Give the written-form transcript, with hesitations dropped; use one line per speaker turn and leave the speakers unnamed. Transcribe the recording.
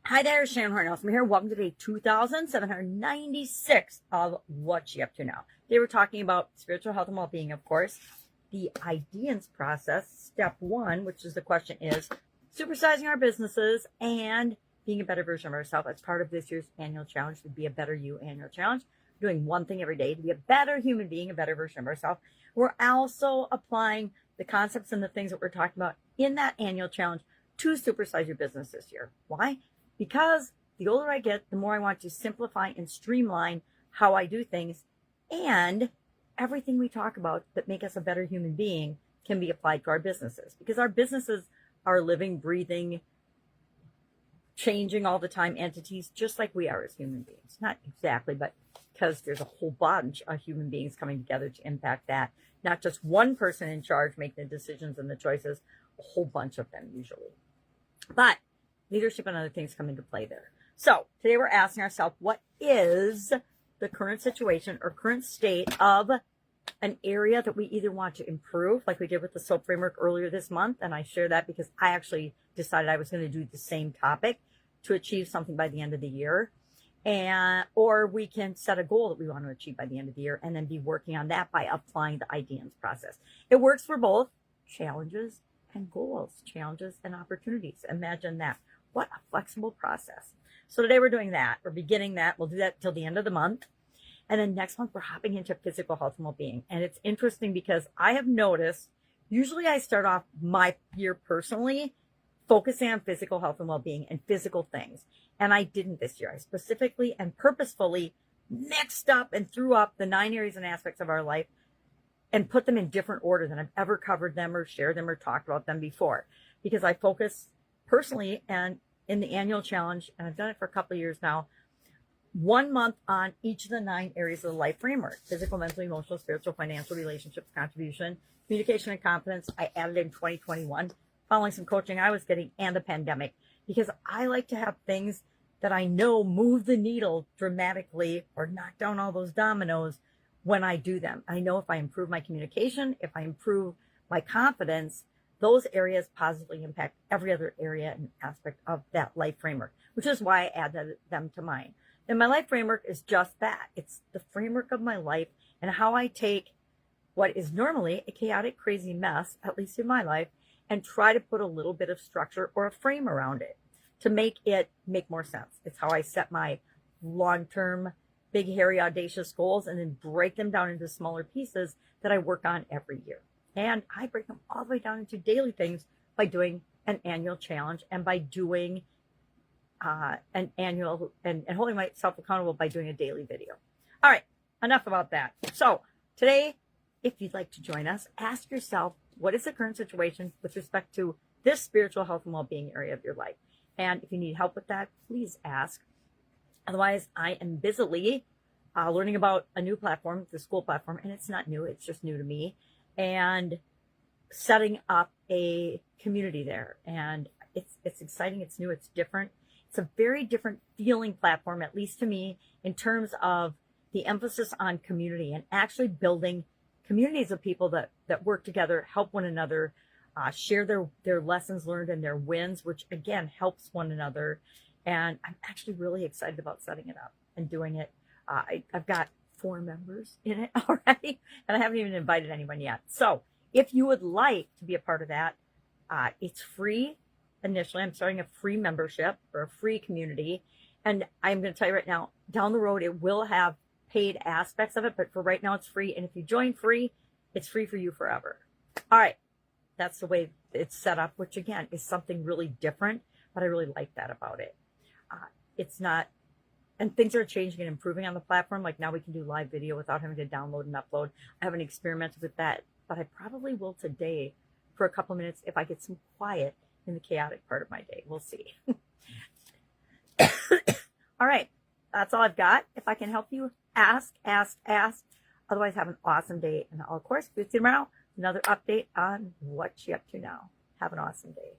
Hi there, Sharon Horne-Ellstrom here. Welcome to day 2796 of What You Up To Now. Today we're talking about spiritual health and well-being, of course, the IDEANCE process, step one, which is the question is supersizing our businesses and being a better version of ourselves as part of this year's annual challenge, the Be a Better You annual challenge. We're doing one thing every day to be a better human being, a better version of ourselves. We're also applying the concepts and the things that we're talking about in that annual challenge to supersize your business this year. Why? Because the older I get, the more I want to simplify and streamline how I do things, and everything we talk about that make us a better human being can be applied to our businesses, because our businesses are living, breathing, changing all the time entities, just like we are as human beings. Not exactly, but because there's a whole bunch of human beings coming together to impact that. Not just one person in charge making the decisions and the choices, a whole bunch of them usually. But leadership and other things come into play there. So today we're asking ourselves, what is the current situation or current state of an area that we either want to improve, like we did with the SOAP framework earlier this month. And I share that because I actually decided I was going to do the same topic to achieve something by the end of the year. Or we can set a goal that we want to achieve by the end of the year and then be working on that by applying the IDEANCE process. It works for both challenges and goals, challenges and opportunities. Imagine that. What a flexible process. So today we're doing that. We're beginning that. We'll do that till the end of the month. And then next month, we're hopping into physical health and well-being. And it's interesting because I have noticed, usually I start off my year personally focusing on physical health and well-being and physical things. And I didn't this year. I specifically and purposefully mixed up and threw up the 9 areas and aspects of our life and put them in different order than I've ever covered them or shared them or talked about them before. Because I focus personally and in the annual challenge, and I've done it for a couple of years now, 1 month on each of the 9 areas of the life framework: physical, mental, emotional, spiritual, financial, relationships, contribution, communication, and confidence. I added in 2021 following some coaching I was getting and the pandemic, because I like to have things that I know move the needle dramatically or knock down all those dominoes when I do them. I know if I improve my communication, if I improve my confidence, those areas positively impact every other area and aspect of that life framework, which is why I added them to mine. And my life framework is just that. It's the framework of my life and how I take what is normally a chaotic, crazy mess, at least in my life, and try to put a little bit of structure or a frame around it to make it make more sense. It's how I set my long-term, big, hairy, audacious goals and then break them down into smaller pieces that I work on every year. And I break them all the way down into daily things by doing an annual challenge and by doing an annual and holding myself accountable by doing a daily video. All right, enough about that. So today, if you'd like to join us, ask yourself, what is the current situation with respect to this spiritual health and well-being area of your life? And if you need help with that, please ask. Otherwise, I am busily learning about a new platform, the school platform, and it's not new, it's just new to me, and setting up a community there. And it's exciting, it's new, it's different. It's a very different feeling platform, at least to me, in terms of the emphasis on community and actually building communities of people that work together, help one another, share their lessons learned and their wins, which again helps one another. And I'm actually really excited about setting it up and doing it. I've got 4 members in it already, and I haven't even invited anyone yet. So if you would like to be a part of that, it's free initially. I'm starting a free membership or a free community. And I'm going to tell you right now, down the road, it will have paid aspects of it, but for right now, it's free. And if you join free, it's free for you forever. All right. That's the way it's set up, which again is something really different, but I really like that about it. It's not, and things are changing and improving on the platform. Like now we can do live video without having to download and upload. I haven't experimented with that, but I probably will today for a couple minutes if I get some quiet in the chaotic part of my day. We'll see. All right. That's all I've got. If I can help you, ask. Otherwise, have an awesome day. And I'll, of course, see you tomorrow. Another update on what you up to now. Have an awesome day.